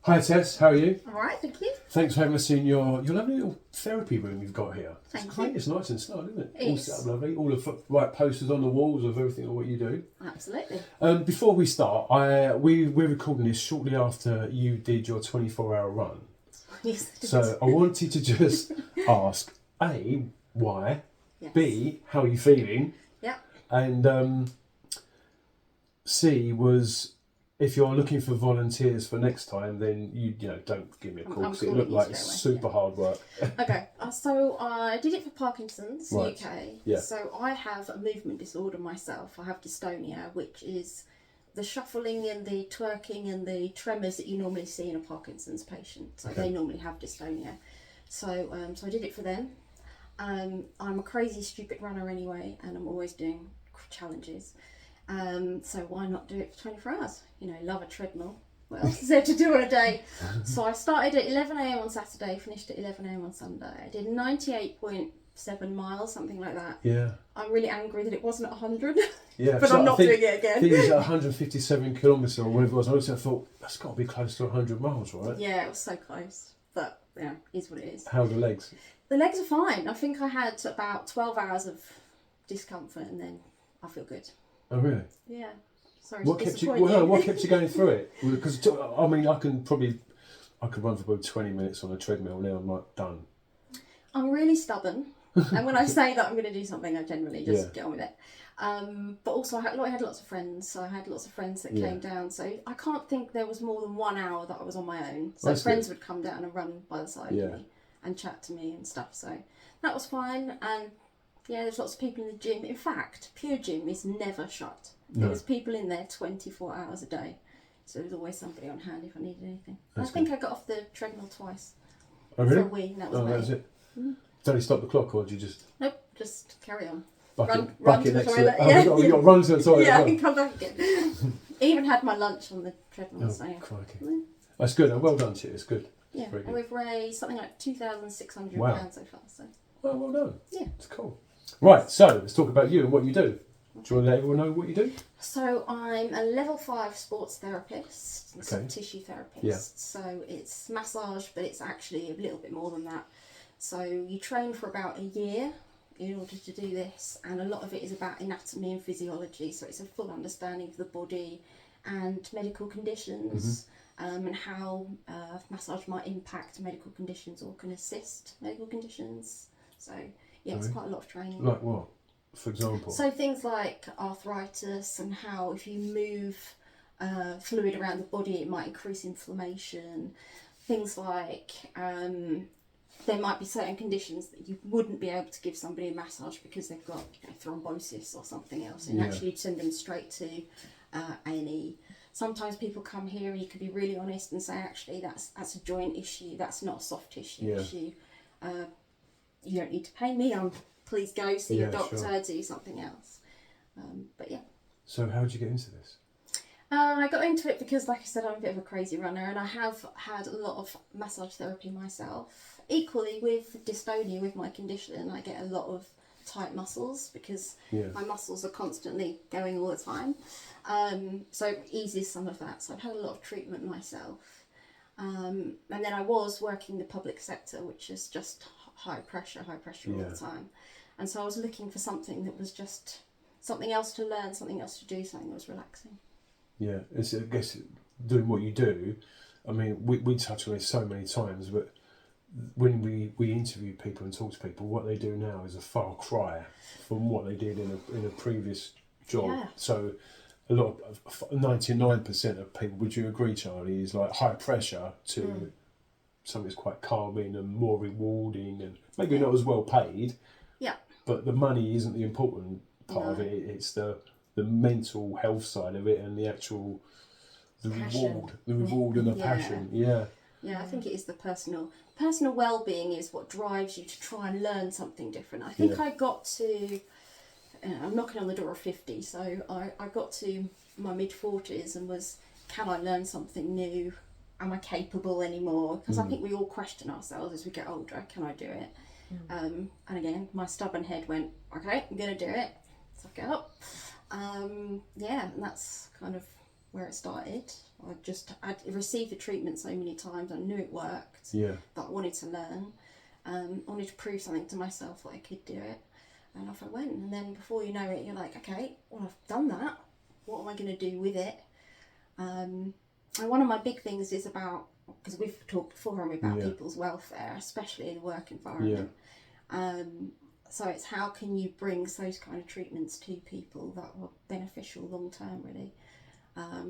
Hi Tess, how are you? All right, thank you. Thanks for having us in your lovely little therapy room you've got here. Thank It's great, you. it's nice and snug, isn't it? It All is. set up lovely, all the right posters on the walls of everything of what you do. Absolutely. Before we start, we're recording this shortly after you did your 24-hour run. Yes, it is. So I wanted to just ask, A, why? Yes. B, how are you feeling? Yeah. And C was, if you're looking for volunteers for next time, then you don't give me a call because it looked like super hard work. Okay, so I did it for Parkinson's Right. UK. Yeah. So I have a movement disorder myself. I have dystonia, which is the shuffling and the twerking and the tremors that you normally see in a Parkinson's patient. So they normally have dystonia. So I did it for them. I'm a crazy, stupid runner anyway, and I'm always doing challenges. So why not do it for 24 hours? Love a treadmill. What else is there to do on a day? So I started at 11 a.m. on Saturday, finished at 11 a.m. on Sunday. I did 98.7 miles, something like that. Yeah. I'm really angry that it wasn't 100. Yeah, but so I'm not doing it again. I think it was 157 kilometres or whatever it was. I thought, that's got to be close to 100 miles, right? Yeah, it was so close. But, it is what it is. How are the legs? The legs are fine. I think I had about 12 hours of discomfort and then I feel good. Oh, really? Yeah. Sorry What to kept you? disappoint you. What kept you going through it? Because I mean, I could run for about 20 minutes on a treadmill. Now I'm like done. I'm really stubborn, and when I say that I'm going to do something, I generally just get on with it. But also, I had lots of friends, so I had lots of friends that came down. So I can't think there was more than 1 hour that I was on my own. So That's friends good. would come down and run by the side of me and chat to me and stuff. So that was fine. And there's lots of people in the gym. In fact, Pure Gym is never shut. No. There's people in there 24 hours a day. So there's always somebody on hand if I needed anything. That's I think I got off the treadmill twice. Oh, really? For a wee, and that was That was it. Did you stop the clock, or did you just Nope, just carry on. bucket Run to the next toilet. to it? Oh, we got to run to the toilet. Yeah, as I well. can come back again. Even had my lunch on the treadmill. Oh, So yeah. crikey. That's good. And well done to you. It's good. Yeah, Very and good. we've raised something like £2,600 Wow. so far. So Well done. Yeah. It's cool. Right. So let's talk about you and what you do. Do you want to let everyone know what you do? So I'm a level 5 sports therapist and Okay. tissue therapist. Yeah. So it's massage, but it's actually a little bit more than that. So you train for about a year in order to do this, and a lot of it is about anatomy and physiology. So it's a full understanding of the body and medical conditions, and how massage might impact medical conditions or can assist medical conditions. So it's quite a lot of training. Like what? For example. So things like arthritis and how if you move fluid around the body it might increase inflammation. Things like there might be certain conditions that you wouldn't be able to give somebody a massage because they've got thrombosis or something else, and actually send them straight to A&E. Sometimes people come here and you can be really honest and say actually that's a joint issue, that's not a soft tissue issue. You don't need to pay me, please go see your doctor, do something else. But yeah. So how did you get into this? I got into it because, like I said, I'm a bit of a crazy runner, and I have had a lot of massage therapy myself. Equally with dystonia, with my condition, I get a lot of tight muscles because my muscles are constantly going all the time. So it eases some of that. So I've had a lot of treatment myself. And then I was working the public sector, which is just high pressure all the time. And so I was looking for something that was just something else to learn, something else to do, something that was relaxing. Yeah, it's, I guess doing what you do, I mean, we touch on it so many times, but when we interview people and talk to people, what they do now is a far cry from what they did in a previous job. Yeah. So a lot of 99% of people, would you agree, Charlie, is like high pressure to something that's quite calming and more rewarding and maybe not as well paid. Yeah. But the money isn't the important part of it. It's the mental health side of it and the actual reward and the passion. Yeah. Yeah, I think it is the personal well-being is what drives you to try and learn something different. I think I got to, I'm knocking on the door of 50, so I got to my mid-40s and was, can I learn something new? Am I capable anymore? Because I think we all question ourselves as we get older, can I do it? And again, my stubborn head went, okay, I'm going to do it, suck it up. And that's kind of where it started. I'd received the treatment so many times, I knew it worked, that I wanted to learn. I wanted to prove something to myself that I could do it. And off I went. And then before you know it, you're like, okay, well, I've done that. What am I going to do with it? And one of my big things is about, because we've talked before about people's welfare, especially in the work environment. So it's how can you bring those kind of treatments to people that are beneficial long term, really.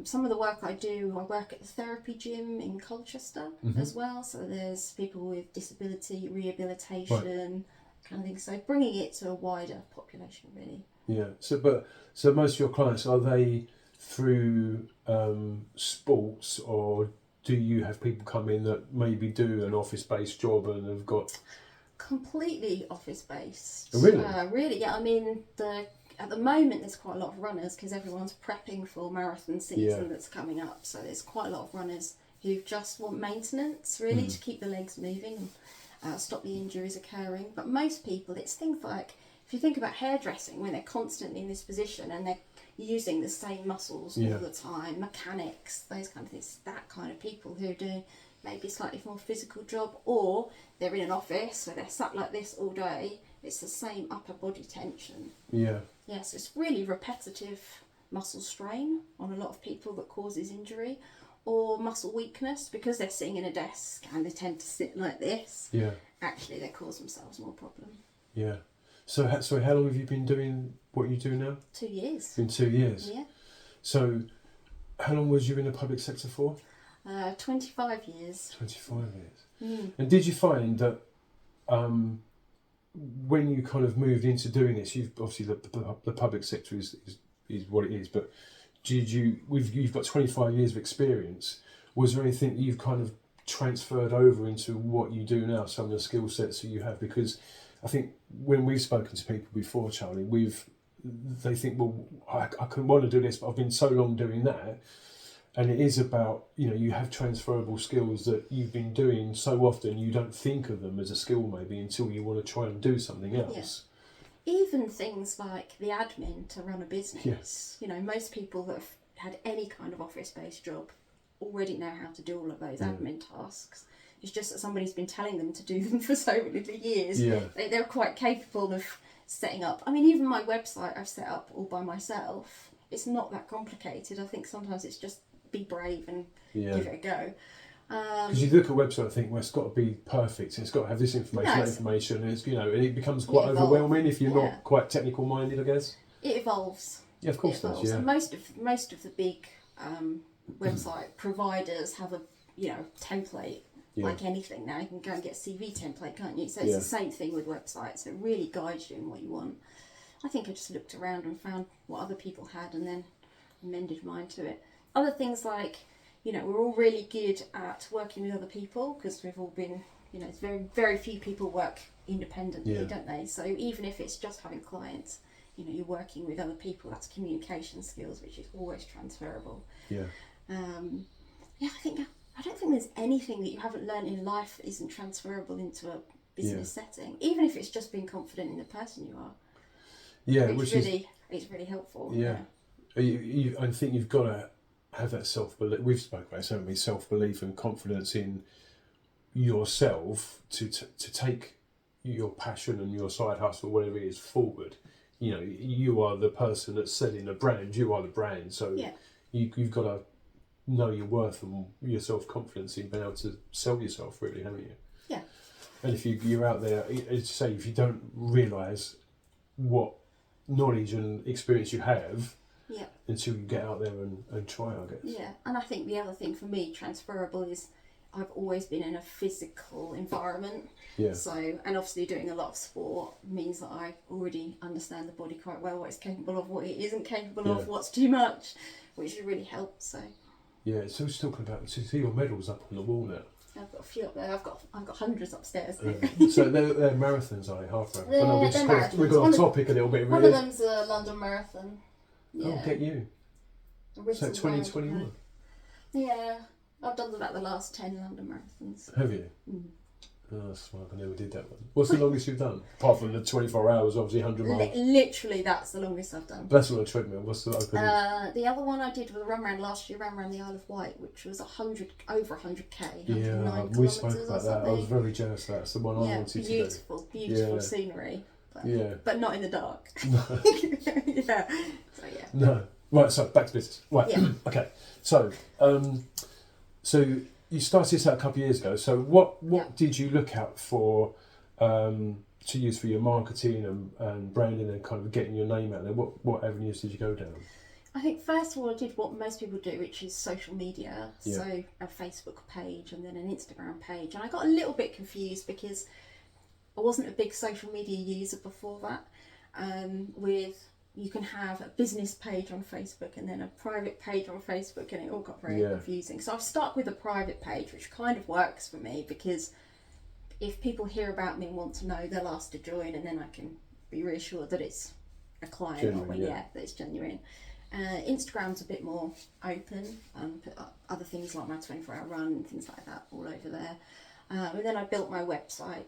Some of the work I do, I work at the therapy gym in Colchester as well. So there's people with disability, rehabilitation, kind of thing. So bringing it to a wider population, really. Yeah. So most of your clients, are they through sports, or do you have people come in that maybe do an office-based job and have got... Completely office-based. Oh, really? Really, yeah. I mean, at the moment there's quite a lot of runners because everyone's prepping for marathon season that's coming up. So there's quite a lot of runners who just want maintenance, really, to keep the legs moving and stop the injuries occurring. But most people, it's things like, if you think about hairdressing, when they're constantly in this position and they're using the same muscles all the time, mechanics, those kind of things, that kind of people who are doing maybe a slightly more physical job, or they're in an office where they're sat like this all day, it's the same upper body tension. Yes, it's really repetitive muscle strain on a lot of people that causes injury, or muscle weakness because they're sitting in a desk and they tend to sit like this. Actually they cause themselves more problem. So how long have you been doing what you do now? 2 years. In 2 years? Yeah. So how long was you in the public sector for? 25 years. 25 years. And did you find that when you kind of moved into doing this, you've obviously the public sector is what it is, but you've got 25 years of experience. Was there anything that you've kind of transferred over into what you do now, some of the skill sets that you have? Because I think when we've spoken to people before, Charlie, they think, well, I couldn't want to do this, but I've been so long doing that. And it is about, you have transferable skills that you've been doing so often, you don't think of them as a skill maybe until you want to try and do something else. Even things like the admin to run a business. Most people that have had any kind of office-based job already know how to do all of those admin tasks. It's just that somebody's been telling them to do them for so many years. They're quite capable of setting up. I mean, even my website I've set up all by myself. It's not that complicated. I think sometimes it's just be brave and give it a go. Because you look at a website and think, well, it's got to be perfect, and it's got to have this information, that information, and it's, and it becomes quite overwhelming if you're not quite technical minded, I guess. It evolves. Yeah, of course it does. Yeah. And most of the big website providers have a template. Like anything now, you can go and get a CV template, can't you? So it's the same thing with websites. It really guides you in what you want. I think I just looked around and found what other people had and then amended mine to it. Other things like, we're all really good at working with other people because we've all been, it's very, very few people work independently, don't they? So even if it's just having clients, you're working with other people, that's communication skills, which is always transferable. I don't think there's anything that you haven't learned in life that isn't transferable into a business setting, even if it's just being confident in the person you are. It's really helpful. I think you've got to have that self-belief. We've spoken about it, self-belief and confidence in yourself to take your passion and your side hustle, whatever it is, forward. You are the person that's selling a brand. You are the brand. So you've got to know your worth and your self-confidence in being able to sell yourself, really, haven't you? Yeah. And if you're out there, as you say, if you don't realise what knowledge and experience you have, until you get out there and try, I guess. Yeah, and I think the other thing for me, transferable, is I've always been in a physical environment. So, and obviously doing a lot of sport means that I already understand the body quite well, what it's capable of, what it isn't capable of, what's too much, which really helps. So. Yeah, so it's talking about, to see your medals up on the wall now. I've got a few up there. I've got hundreds upstairs. So they're marathons, are they? Half marathons. We got off topic a little bit. One of them's a London Marathon. I'll get you. So 2021. Yeah, I've done about the last 10 London marathons. Have you? Oh, that's smart. I never did that one. What's the longest you've done? Apart from the 24 hours, obviously 100 miles. Literally, that's the longest I've done. That's on a treadmill. What's the open? The other one I did was a run around last year, ran around the Isle of Wight, which was over 100k. Yeah, we spoke about that. I was very jealous of that. It's the one I wanted to do. Beautiful scenery. But not in the dark. No. Yeah. So yeah. No. Right. So back to business. Right. Yeah. Okay. So, so you started this out a couple of years ago. So what did you look out for to use for your marketing and branding and kind of getting your name out there? What avenues did you go down? I think first of all I did what most people do, which is social media. Yeah. So a Facebook page and then an Instagram page. And I got a little bit confused because I wasn't a big social media user before that. You can have a business page on Facebook and then a private page on Facebook, and it all got very confusing. So I've stuck with a private page, which kind of works for me because if people hear about me and want to know, they'll ask to join, and then I can be reassured that it's a client that it's genuine. Instagram's a bit more open and put up other things like my 24-hour run and things like that all over there. And then I built my website,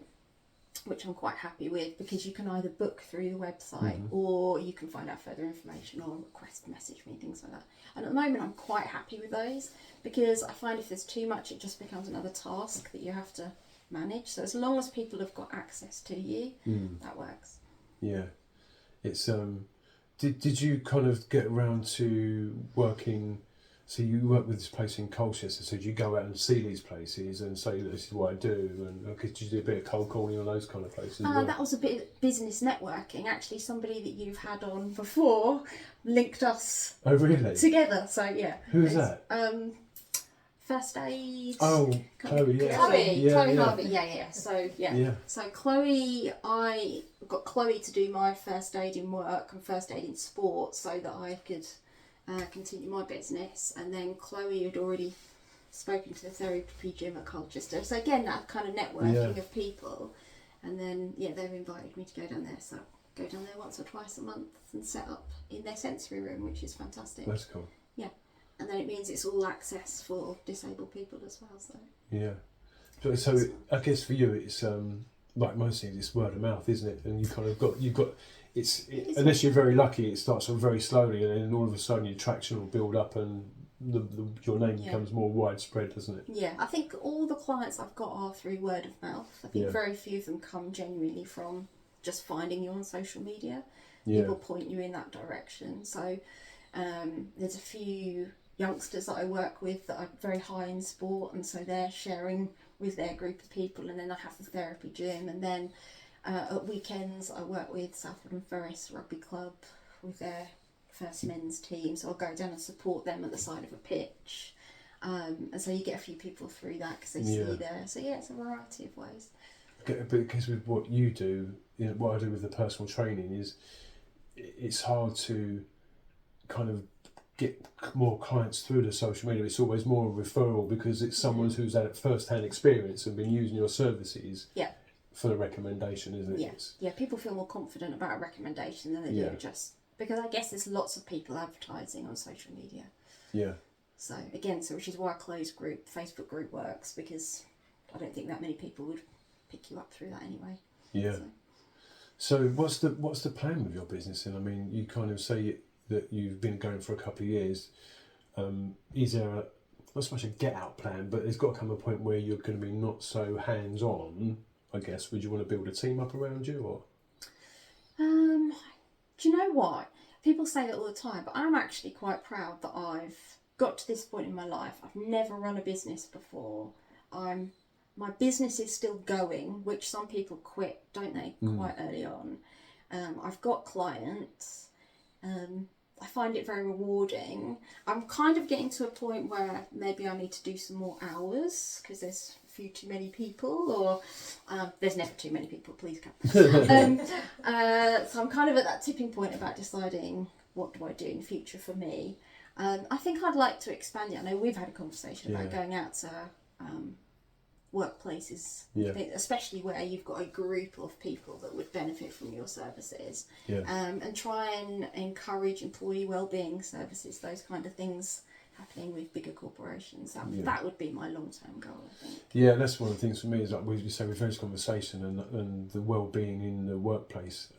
which I'm quite happy with, because you can either book through the website or you can find out further information or request message me, things like that. And at the moment I'm quite happy with those because I find if there's too much it just becomes another task that you have to manage. So as long as people have got access to you, that works. Yeah. It's did you kind of get around to working? So you work with this place in Colchester, so did you go out and see these places and say, this is what I do, and did you do a bit of cold calling on those kind of places? That was a bit of business networking. Actually, somebody that you've had on before linked us together. So yeah. Who was that? First Aid. Oh, Chloe, yeah. Chloe Harvey, yeah. So Chloe, I got Chloe to do my first aid in work and first aid in sport so that I could continue my business. And then Chloe had already spoken to the therapy gym at Colchester. So again, that kind of networking of people. And then, they've invited me to go down there. So I go down there once or twice a month and set up in their sensory room, which is fantastic. That's cool. Yeah. And then it means it's all access for disabled people as well. So yeah, so I guess for you it's like most things, it's word of mouth, isn't it? And you kind of got unless you're very lucky, it starts off very slowly, and then all of a sudden your traction will build up, and your name becomes more widespread, doesn't it? Yeah, I think all the clients I've got are through word of mouth. I think very few of them come genuinely from just finding you on social media. People point you in that direction. So there's a few youngsters that I work with that are very high in sport, and so they're sharing with their group of people, and then I have the therapy gym, and then at weekends I work with Southwood and Ferris Rugby Club with their first men's team, so I'll go down and support them at the side of a pitch, and so you get a few people through that because they see you there. So it's a variety of ways. Because with what you do, what I do with the personal training is it's hard to kind of get more clients through the social media. It's always more a referral because it's someone who's had first-hand experience and been using your services for the recommendation, isn't it? Yeah, people feel more confident about a recommendation than they do just because I guess there's lots of people advertising on social media. Yeah. So again, which is why Chloe's Facebook group works, because I don't think that many people would pick you up through that anyway. Yeah. So what's the plan with your business? And I mean, you kind of say that you've been going for a couple of years. Is there not so much a get out plan, but there's got to come a point where you're going to be not so hands on, I guess. Would you want to build a team up around you, or? Do you know what? People say that all the time, but I'm actually quite proud that I've got to this point in my life. I've never run a business before. My business is still going, which some people quit, don't they, quite early on. I've got clients. I find it very rewarding. I'm kind of getting to a point where maybe I need to do some more hours because there's a few too many people, or there's never too many people, please come. So I'm kind of at that tipping point about deciding what do I do in the future for me. I think I'd like to expand it. I know we've had a conversation about going out to workplaces, especially where you've got a group of people that would benefit from your services, and try and encourage employee wellbeing services, those kind of things, happening with bigger corporations. Yeah. That would be my long-term goal, I think. Yeah, that's one of the things for me is like we say with this conversation and the well-being in the workplace,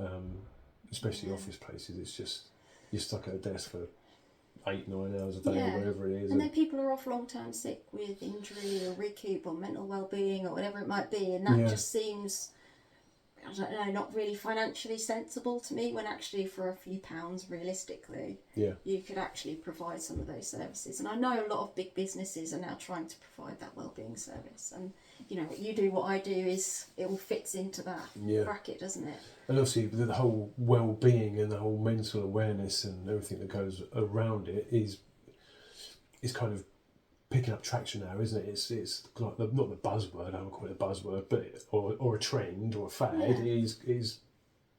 especially office places. It's just you're stuck at a desk for 8-9 hours a day or whatever it is, and then people are off long-term sick with injury or recoup or mental well-being or whatever it might be, and that just seems, I don't know, not really financially sensible to me, when actually for a few pounds realistically you could actually provide some of those services. And I know a lot of big businesses are now trying to provide that wellbeing service, and you know, what you do, what I do, is it all fits into that bracket, doesn't it? And obviously the whole well-being and the whole mental awareness and everything that goes around it is kind of picking up traction now, isn't it? It's like not the buzzword, I would call it a buzzword, but or a trend or a fad.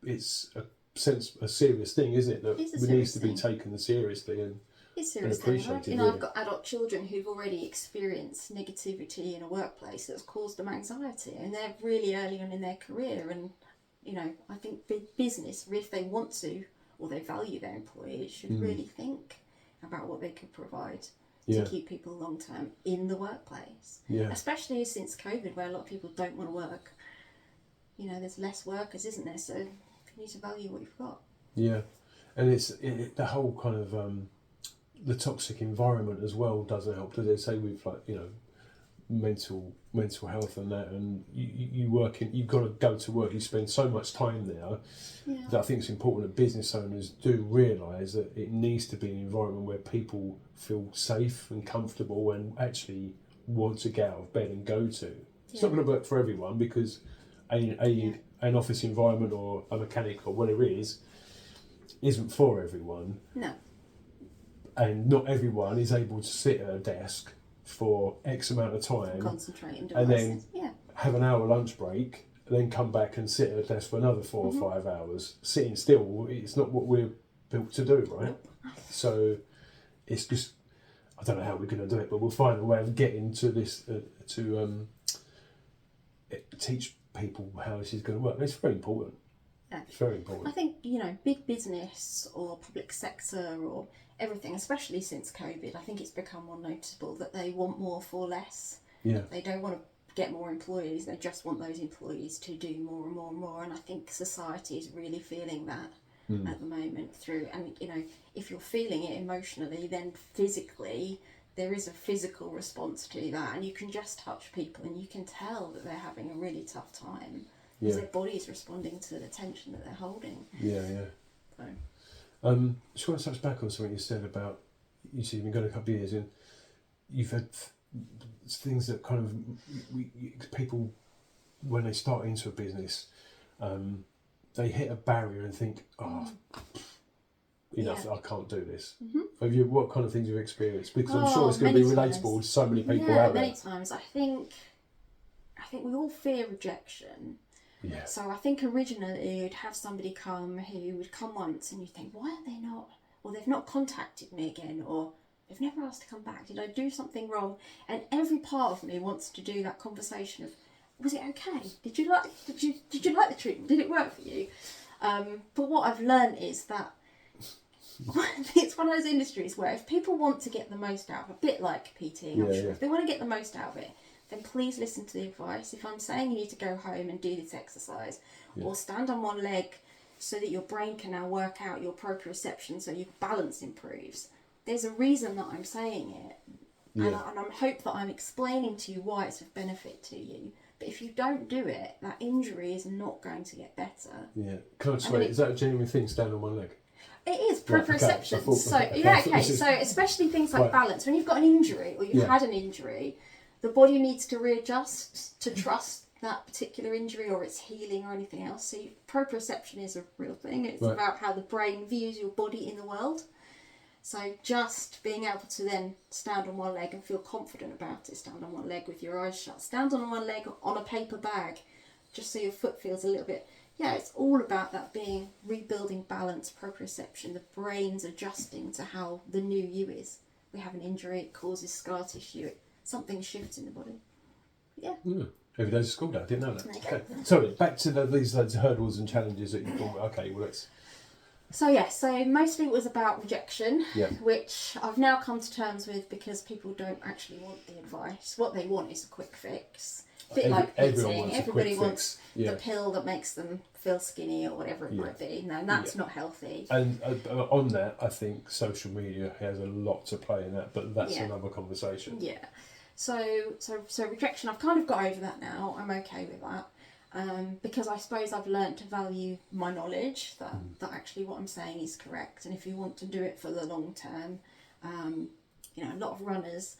It's a serious thing, isn't it? That needs to be taken seriously and appreciated. I've got adult children who've already experienced negativity in a workplace that's caused them anxiety, and they're really early on in their career. And you know, I think big business, if they want to or they value their employees, should really think about what they could provide to keep people long term in the workplace. Yeah. Especially since COVID, where a lot of people don't want to work. You know, there's less workers, isn't there? So you need to value what you've got. Yeah, and it's the whole kind of the toxic environment as well doesn't help, does it? Say with like, you know, mental health and that, and you work in, you've got to go to work, you spend so much time there that I think it's important that business owners do realise that it needs to be an environment where people feel safe and comfortable and actually want to get out of bed and go to. It's not going to work for everyone, because an office environment or a mechanic or whatever it is isn't for everyone. No. And not everyone is able to sit at a desk for X amount of time, concentrate and then have an hour lunch break, and then come back and sit at a desk for another 4 or 5 hours. Sitting still, it's not what we're built to do, right? So it's just, I don't know how we're going to do it, but we'll find a way of getting to this to teach people how this is going to work. And it's very important. Yeah. It's very important. I think, you know, big business or public sector or everything, especially since COVID, I think it's become more noticeable that they want more for less. Yeah. They don't want to get more employees, they just want those employees to do more and more and more. And I think society is really feeling that at the moment through, and you know, if you're feeling it emotionally, then physically there is a physical response to that, and you can just touch people and you can tell that they're having a really tough time because their body's responding to the tension that they're holding. So just want to touch back on something you said about, you see, you've been going a couple of years and you've had things that kind of people, when they start into a business, they hit a barrier and think, enough, I can't do this. What kind of things have you experienced? Because I'm sure it's going to be relatable to so many people out there. Many times. I think we all fear rejection. Yeah. So I think originally you'd have somebody come who would come once and you think, why are they not, or they've not contacted me again, or they've never asked to come back. Did I do something wrong? And every part of me wants to do that conversation of, was it okay? Did you like the treatment? Did it work for you? But what I've learned is that it's one of those industries where if people want to get the most out of it, a bit like PTing, I'm sure, if they want to get the most out of it, then please listen to the advice. If I'm saying you need to go home and do this exercise, or stand on one leg so that your brain can now work out your proprioception so your balance improves, there's a reason that I'm saying it. And I hope that I'm explaining to you why it's of benefit to you. But if you don't do it, that injury is not going to get better. Yeah. Can I just wait, is that a genuine thing, stand on one leg? It is, proprioception. So especially things like balance. When you've got an injury or you've had an injury, the body needs to readjust to trust that particular injury or its healing or anything else. So proprioception is a real thing. It's about how the brain views your body in the world. So just being able to then stand on one leg and feel confident about it, stand on one leg with your eyes shut, stand on one leg on a paper bag, just so your foot feels a little bit, it's all about that being rebuilding balance, proprioception, the brain's adjusting to how the new you is. We have an injury, it causes scar tissue, something shifts in the body. Every day's a school day, I didn't know that. Okay. Sorry, back to these hurdles and challenges that you thought, okay, well So mostly it was about rejection, Yeah. which I've now come to terms with because people don't actually want the advice. What they want is a quick fix. A bit like everyone eating. wants Everybody a quick wants fix. Yeah. the pill that makes them feel skinny or whatever it might be. No, that's not healthy. And on that, I think social media has a lot to play in that, but that's another conversation. Yeah. So rejection, I've kind of got over that now. I'm okay with that. Because I suppose I've learnt to value my knowledge that actually what I'm saying is correct, and if you want to do it for the long term, a lot of runners,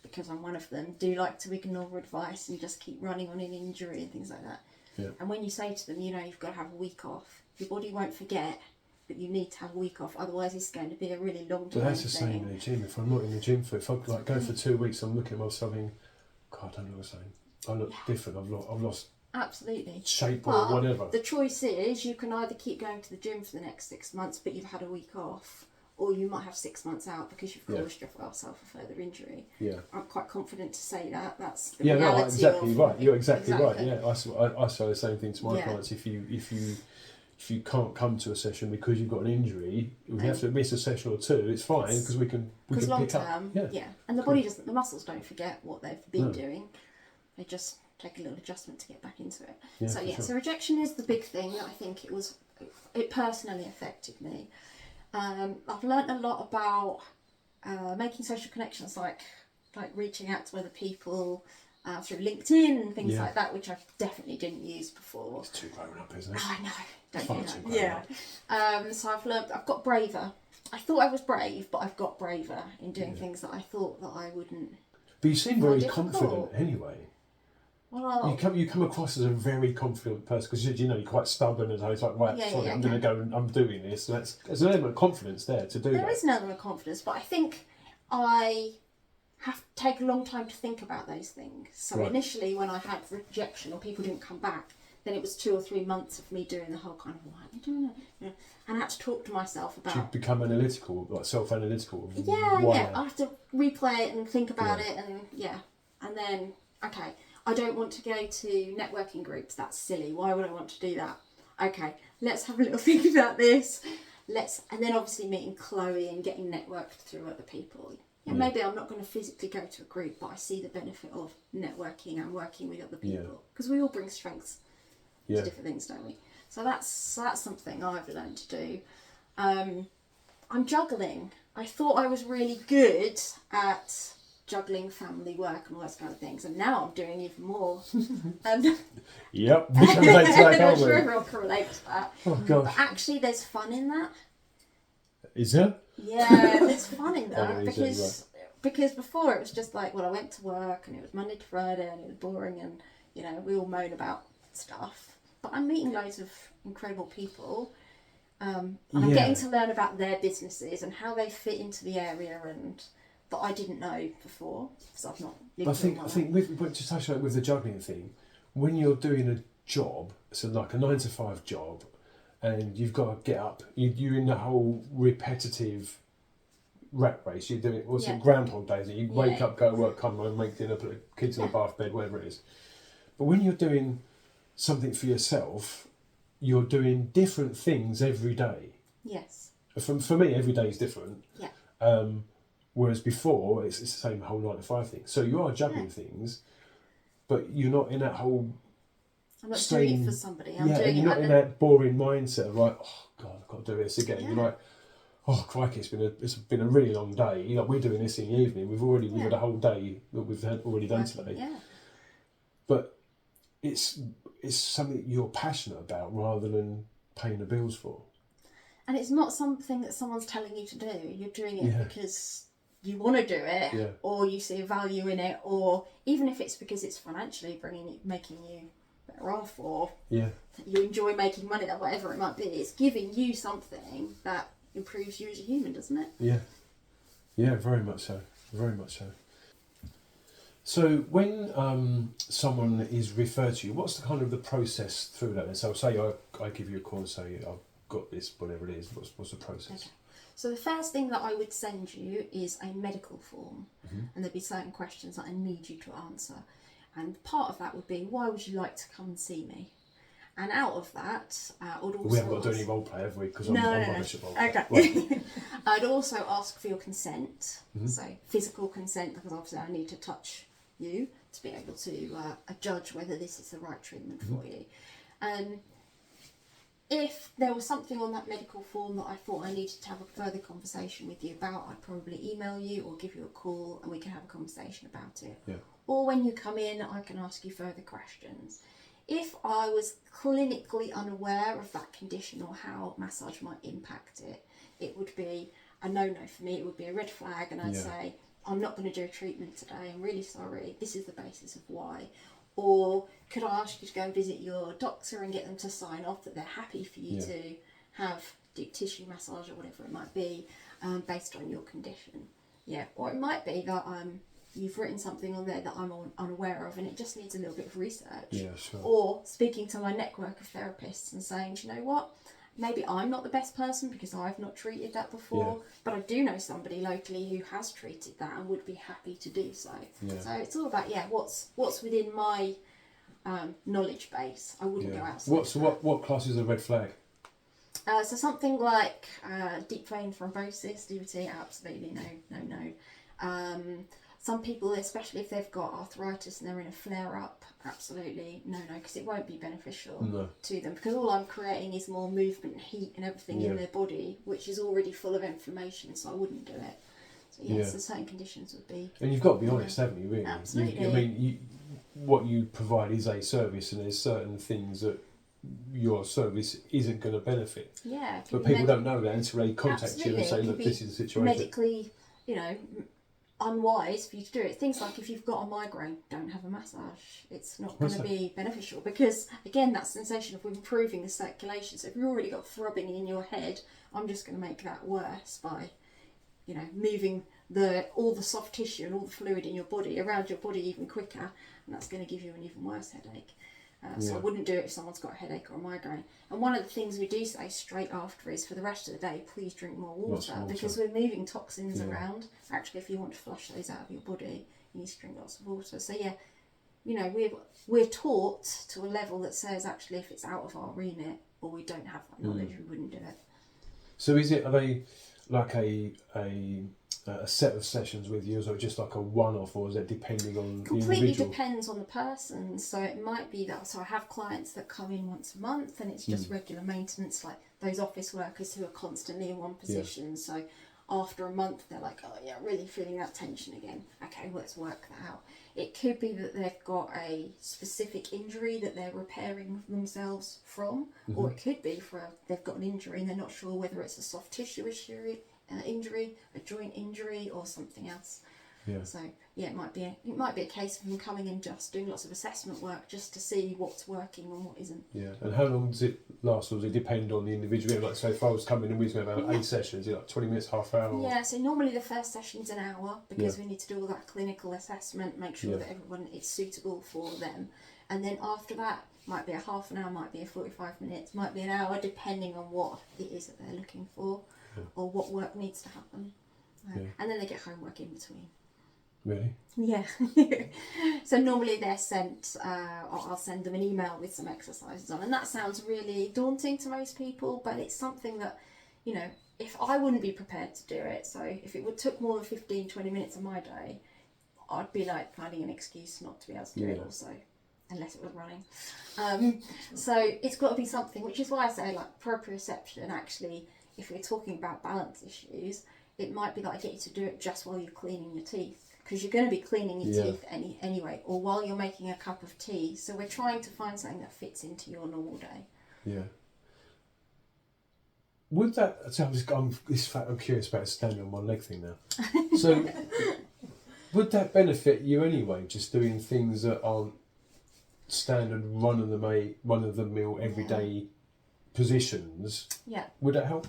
because I'm one of them, do like to ignore advice and just keep running on an injury and things like that. Yeah. And when you say to them, you've got to have a week off, your body won't forget, but you need to have a week off, otherwise it's going to be a really long time. But that's the same in the gym. If I'm not in the gym if I go for 2 weeks, I'm looking at myself thinking, God, I don't look the same. I look different. I've lost absolutely shape but or whatever. The choice is you can either keep going to the gym for the next 6 months but you've had a week off, or you might have 6 months out because you've caused yourself a further injury. Yeah, I'm quite confident to say that. That's the reality. No, exactly right. You're exactly right. Yeah, I say the same thing to my clients. If you can't come to a session because you've got an injury, we have to miss a session or two. It's fine because we can long pick up. term, and the body doesn't. The muscles don't forget what they've been doing. They just take a little adjustment to get back into it. Yeah, so rejection is the big thing that I think it personally affected me. I've learnt a lot about making social connections, like reaching out to other people through LinkedIn and things like that, which I definitely didn't use before. It's too grown up, isn't it? I know, don't you know? So I've got braver. I thought I was brave, but I've got braver in doing things that I thought that I wouldn't. But you seem very confident anyway. Well, you come across as a very confident person because you're quite stubborn and it's like I'm going to go and I'm doing this. So there's an element of confidence there to do that. There is an element of confidence, but I think I have to take a long time to think about those things. So initially, when I had rejection or people didn't come back, then it was 2 or 3 months of me doing the whole kind of and I had to talk to myself about. You become analytical, like self-analytical. I have to replay it and think about it, and then I don't want to go to networking groups. That's silly. Why would I want to do that? Okay, let's have a little think about this. And then obviously meeting Chloe and getting networked through other people. Maybe I'm not going to physically go to a group, but I see the benefit of networking and working with other people because we all bring strengths to different things, don't we? So that's something I've learned to do. I'm juggling. I thought I was really good at juggling family work and all those kind of things, and now I'm doing even more. Yep, we can relate to that, I'm sure everyone can relate to that. Oh gosh. But actually, there's fun in that. Is there? Yeah, there's fun in that because before it was just like, well, I went to work and it was Monday to Friday and it was boring and we all moan about stuff. But I'm meeting loads of incredible people. And I'm getting to learn about their businesses and how they fit into the area and that I didn't know before because I've not lived I think with to touch on it with the juggling thing, when you're doing a job, so like a 9 to 5 job, and you've got to get up, you're in the whole repetitive rat race. You're doing Groundhog Days. You wake up, go to work, come home, make dinner, put the kids in the bath bed, whatever it is. But when you're doing something for yourself, you're doing different things every day. Yes. For me, every day is different. Yeah. Whereas before, it's the same whole 9 to 5 thing. So you are juggling things, but you're not in that whole. I'm not doing it for somebody. I'm doing and you're not in that boring mindset of like, oh God, I've got to do this again. Yeah. You're like, oh crikey, it's been a really long day. Like we're doing this in the evening. We've had a whole day that we've already done today. Yeah. But it's something you're passionate about rather than paying the bills for. And it's not something that someone's telling you to do. You're doing it because you want to do it, or you see a value in it, or even if it's because it's financially making you better off, or you enjoy making money, or whatever it might be. It's giving you something that improves you as a human, doesn't it? Yeah, very much so. Very much so. So when someone is referred to you, what's the kind of the process through that? And so say I give you a call and say I've got this, whatever it is. What's the process? Okay. So the first thing that I would send you is a medical form, and there'd be certain questions that I need you to answer. And part of that would be, why would you like to come and see me? And out of that, I would also We haven't got to do any role play, have we? Because I'm no. rubbish at role play. Okay. Right. I'd also ask for your consent, so physical consent, because obviously I need to touch you to be able to judge whether this is the right treatment for you. If there was something on that medical form that I thought I needed to have a further conversation with you about, I'd probably email you or give you a call and we can have a conversation about it. Yeah. Or when you come in, I can ask you further questions. If I was clinically unaware of that condition or how massage might impact it, it would be a no-no for me. It would be a red flag, and I'd say, I'm not going to do a treatment today. I'm really sorry. This is the basis of why. Or could I ask you to go and visit your doctor and get them to sign off that they're happy for you to have deep tissue massage or whatever it might be, based on your condition. Yeah. Or it might be that you've written something on there that I'm unaware of and it just needs a little bit of research. Yeah, sure. Or speaking to my network of therapists and saying, do you know what? Maybe I'm not the best person because I've not treated that before, but I do know somebody locally who has treated that and would be happy to do so. Yeah. So it's all about what's within my knowledge base. I wouldn't go outside. What class is a red flag? So something like deep vein thrombosis, DVT, absolutely no. Some people, especially if they've got arthritis and they're in a flare-up, absolutely no, because it won't be beneficial to them. Because all I'm creating is more movement, heat and everything in their body, which is already full of inflammation, so I wouldn't do it. So so certain conditions would be... And you've got to be honest, haven't you, really? Absolutely. What you provide is a service, and there's certain things that your service isn't going to benefit. Yeah. But people don't know that until they contact you and say, look, this is the situation. Medically, unwise for you to do it. Things like if you've got a migraine, don't have a massage. It's not going to be beneficial because, again, that sensation of improving the circulation. So if you've already got throbbing in your head, I'm just going to make that worse by, moving all the soft tissue and all the fluid in your body around your body even quicker, and that's going to give you an even worse headache. So I wouldn't do it if someone's got a headache or a migraine. And one of the things we do say straight after is, for the rest of the day, please drink more water. Because we're moving toxins around. Actually, if you want to flush those out of your body, you need to drink lots of water. So we're taught to a level that says, actually, if it's out of our remit or we don't have that knowledge, we wouldn't do it. So are they like a set of sessions with you, or is it just like a one-off, or is it depending on the individual? Completely depends on the person. So it might be that, so I have clients that come in once a month and it's just regular maintenance, like those office workers who are constantly in one position. So after a month they're like, oh yeah, really feeling that tension again. Okay, well, let's work that out. It could be that they've got a specific injury that they're repairing themselves from, or it could be they've got an injury and they're not sure whether it's a soft tissue injury, a joint injury, or something else. Yeah. So it might be a case of them coming in just doing lots of assessment work just to see what's working and what isn't. Yeah. And how long does it last, or does it depend on the individual? Like, so if I was coming in, we was going to have 8 sessions, like 20 minutes, half hour? Yeah. So normally the first session's an hour because we need to do all that clinical assessment, make sure that everyone is suitable for them, and then after that might be a half an hour, might be a 45 minutes, might be an hour, depending on what it is that they're looking for. Or what work needs to happen. And then they get homework in between. Really? Yeah. So normally they're sent, I'll send them an email with some exercises on. And that sounds really daunting to most people, but it's something that, if I wouldn't be prepared to do it, so if it took more than 15, 20 minutes of my day, I'd be like finding an excuse not to be able to do it also, unless it was running. So it's got to be something, which is why I say like proprioception actually. If we're talking about balance issues, it might be that I get you to do it just while you're cleaning your teeth, because you're going to be cleaning your teeth anyway, or while you're making a cup of tea. So we're trying to find something that fits into your normal day. Yeah. Would that? So I'm curious about the standing on one leg thing now. So would that benefit you anyway? Just doing things that aren't standard run of the mill everyday positions. Yeah. Would that help?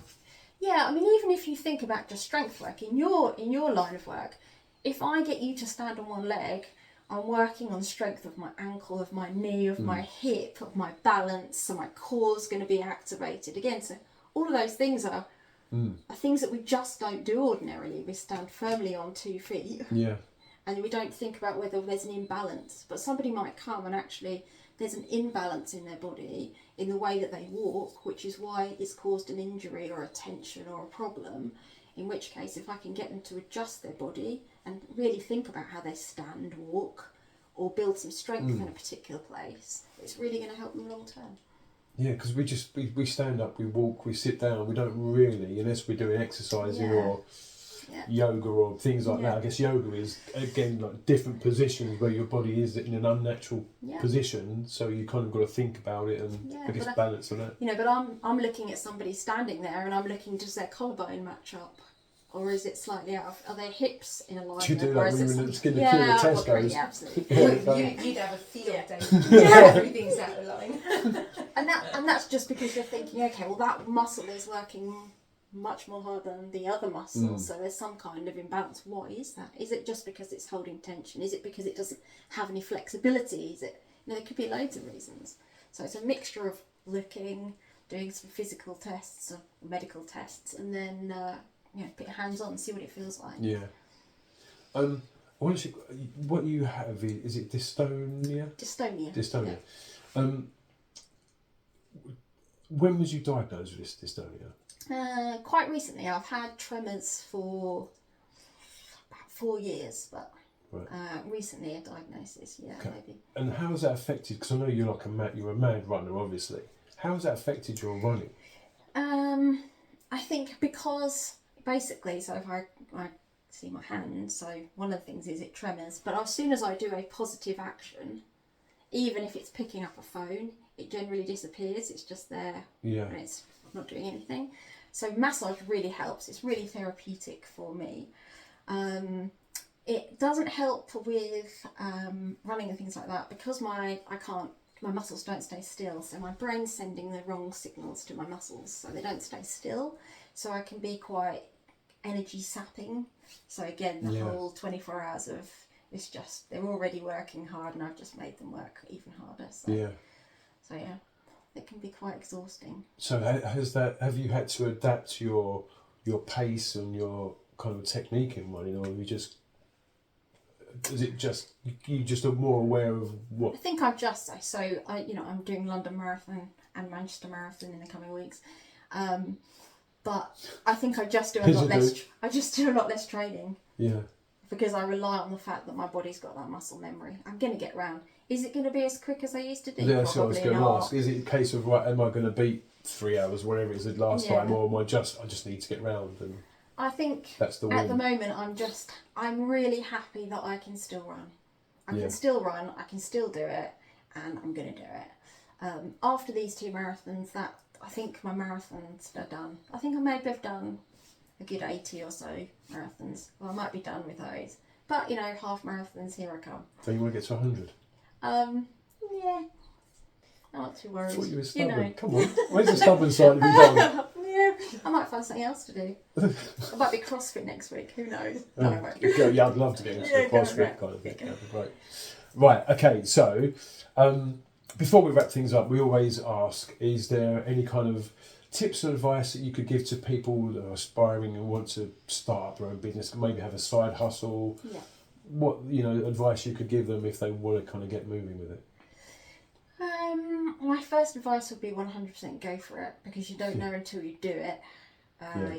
Yeah, I mean, even if you think about just strength work in your line of work, if I get you to stand on one leg, I'm working on the strength of my ankle, of my knee, of my hip, of my balance, so my core's going to be activated again. So all of those things are things that we just don't do ordinarily. We stand firmly on 2 feet. Yeah. And we don't think about whether there's an imbalance. But somebody might come and actually there's an imbalance in their body in the way that they walk, which is why it's caused an injury or a tension or a problem. In which case, if I can get them to adjust their body and really think about how they stand, walk, or build some strength in a particular place, it's really going to help them long term. Yeah, because we stand up, we walk, we sit down. We don't really, unless we're doing exercising or yoga or things like that. I guess yoga is, again, like different positions where your body is in an unnatural position, so you kind of got to think about it and I guess balance on it. You know, but I'm looking at somebody standing there and I'm looking, does their collarbone match up? Or is it slightly out? Are their hips in alignment? Do you do that when you're in the skin yeah, at Tesco's? Yeah, absolutely. You'd have a field day. Everything's out of line. and that's just because you're thinking, okay, well that muscle is working much more hard than the other muscles, so there's some kind of imbalance. Why is that? Is it just because it's holding tension? Is it because it doesn't have any flexibility? Is it? You know, there could be loads of reasons. So it's a mixture of looking, doing some physical tests or medical tests, and then put your hands on and see what it feels like. Yeah. What you have is it dystonia? Dystonia. Yeah. When was you diagnosed with this dystonia? Quite recently. I've had tremors for about 4 years, but recently a diagnosis. Yeah, okay. Maybe. And how has that affected? Because I know you're you're a mad runner, obviously. How has that affected your running? I think because basically, so if I see my hand, so one of the things is it tremors, but as soon as I do a positive action, even if it's picking up a phone, it generally disappears. It's just there and it's not doing anything. So massage really helps. It's really therapeutic for me. It doesn't help with running and things like that because my muscles don't stay still. So my brain's sending the wrong signals to my muscles, so they don't stay still. So I can be quite energy sapping. So again, the whole 24 hours of it's just they're already working hard, and I've just made them work even harder. So it can be quite exhausting. So have you had to adapt your pace and your kind of technique in running, or is it just you just are more aware of what? I think I'm I'm doing London Marathon and Manchester Marathon in the coming weeks, but I think I just do a lot less. I just do a lot less training. Yeah. Because I rely on the fact that my body's got that muscle memory. I'm going to get round. Is it going to be as quick as I used to do? Yeah, that's what I was going to ask. Is it a case of am I going to beat 3 hours, whatever it is, the last time, or am I just need to get round? And I think that's the at the moment I'm really happy that I can still run. I can still run. I can still do it, and I'm going to do it. After these 2 marathons, I think my marathons are done. I think I maybe have done a good 80 or so marathons. Well, I might be done with those. But, half marathons, here I come. So you want to get to 100? Yeah. I'm not too worried. I thought you were stubborn. Come on. Where's the stubborn side of you gone? Yeah. I might find something else to do. I might be CrossFit next week. Who knows? No, I won't. Yeah, I'd love to get into the CrossFit kind of thing. That'd be great. Right, okay, so before we wrap things up, we always ask, is there any kind of tips or advice that you could give to people that are aspiring and want to start up their own business, maybe have a side hustle? Yeah. What advice you could give them if they want to kind of get moving with it? My first advice would be 100% go for it, because you don't know until you do it.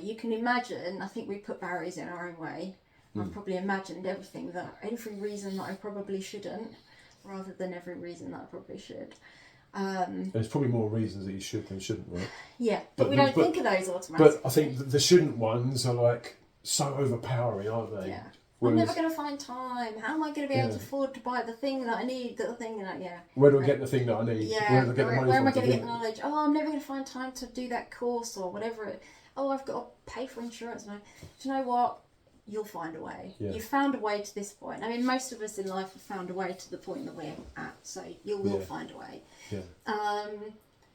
You can imagine, I think we put barriers in our own way. I've probably imagined every reason that I probably shouldn't, rather than every reason that I probably should. There's probably more reasons that you should than shouldn't, right? Yeah, but we don't think of those automatically. But I think the shouldn't ones are so overpowering, aren't they? Yeah. I'm never going to find time. How am I going to be able to afford to buy the thing that I need? Where do I get the thing that I need? Yeah. Where do I get the money Where am I from going to get the knowledge? Oh, I'm never going to find time to do that course or whatever. I've got to pay for insurance. Do you know what? You'll find a way. Yeah. You've found a way to this point. I mean, most of us in life have found a way to the point that we're at. So you will find a way. Yeah.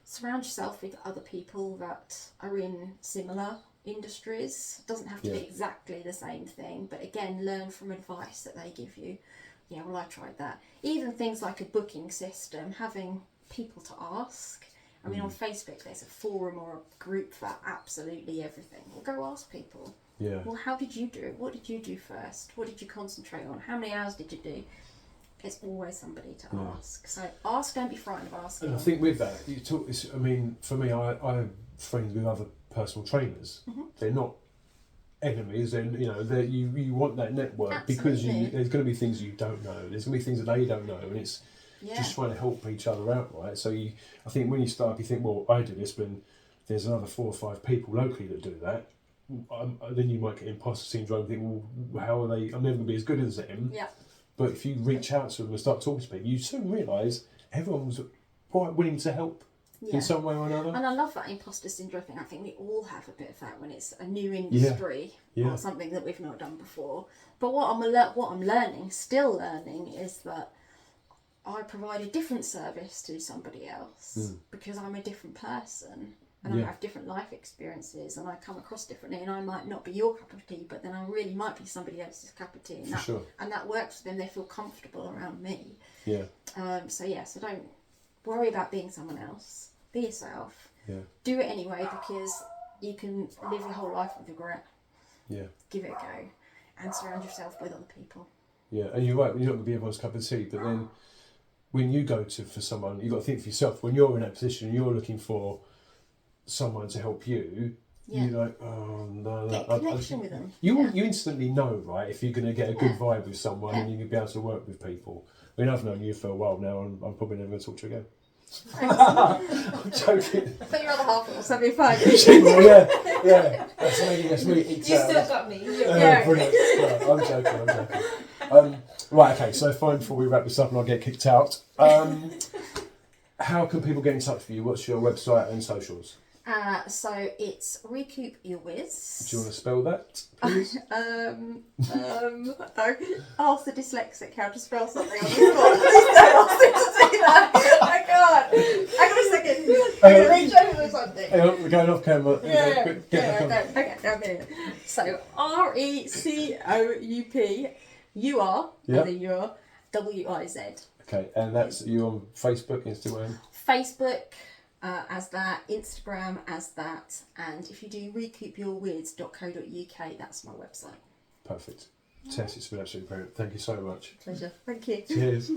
Surround yourself with other people that are in similar industries. It doesn't have to be exactly the same thing, but again, learn from advice that they give you. Yeah, well, I tried that. Even things like a booking system, having people to ask. I mean, on Facebook, there's a forum or a group for absolutely everything. Well, go ask people. Yeah. Well, how did you do it? What did you do first? What did you concentrate on? How many hours did you do? It's always somebody to Yeah. ask. So ask, don't be frightened of asking. And I think with that, you talk. I mean, for me, I'm friends with other personal trainers. Mhm. They're not enemies, and you want that network because Absolutely. there's going to be things you don't know. There's going to be things that they don't know, and it's Yeah. just trying to help each other out, right? So I think when you start, you think, well, I do this, but there's another 4 or 5 people locally that do that. Then you might get imposter syndrome. Think, well, how are they? I'm never going to be as good as them. Yeah. But if you reach out to them and start talking to people, you soon realise everyone's quite willing to help Yeah. in some way or another. And I love that imposter syndrome thing. I think we all have a bit of that when it's a new industry Yeah. or something that we've not done before. But what I'm learning, still learning, is that I provide a different service to somebody else because I'm a different person and I have different life experiences and I come across differently, and I might not be your cup of tea, but then I really might be somebody else's cup of tea, and that works for them. They feel comfortable around me. Yeah. So don't worry about being someone else. Be yourself. Yeah. Do it anyway, because you can live your whole life with regret. Yeah. Give it a go and surround yourself with other people. Yeah, and you're right, you're not going to be everyone's cup of tea, but then when you go for someone, you've got to think for yourself. When you're in that position and you're looking for someone to help you, you're like, oh no. Get a connection with them. You instantly know, right, if you're going to get a good vibe with someone and you're going to be able to work with people. I mean, I've known you for a while now, and I'm probably never going to talk to you again. I'm joking. But your other half will also be fine. yeah. That's me. You still got me. Brilliant. Yeah, I'm joking. Right, okay, so fine, before we wrap this up and I'll get kicked out. How can people get in touch with you? What's your website and socials? So it's Recoup Your Whiz. Do you want to spell that, please? Ask the dyslexic how to spell something on the spot. Please don't ask him to do that. I can't. Hang on a second. I'm going to reach over for something. Hang on, we're going off camera. Get back on. Okay, I'm in. So RECOUP, you are, Yep. and then you're WIZ. Okay, and that's you on Facebook, Instagram? Facebook as that, Instagram as that, and if you do recoupyourwiz.co.uk, that's my website. Perfect. Tess, it's been absolutely brilliant. Thank you so much. Pleasure. Thank you. Cheers.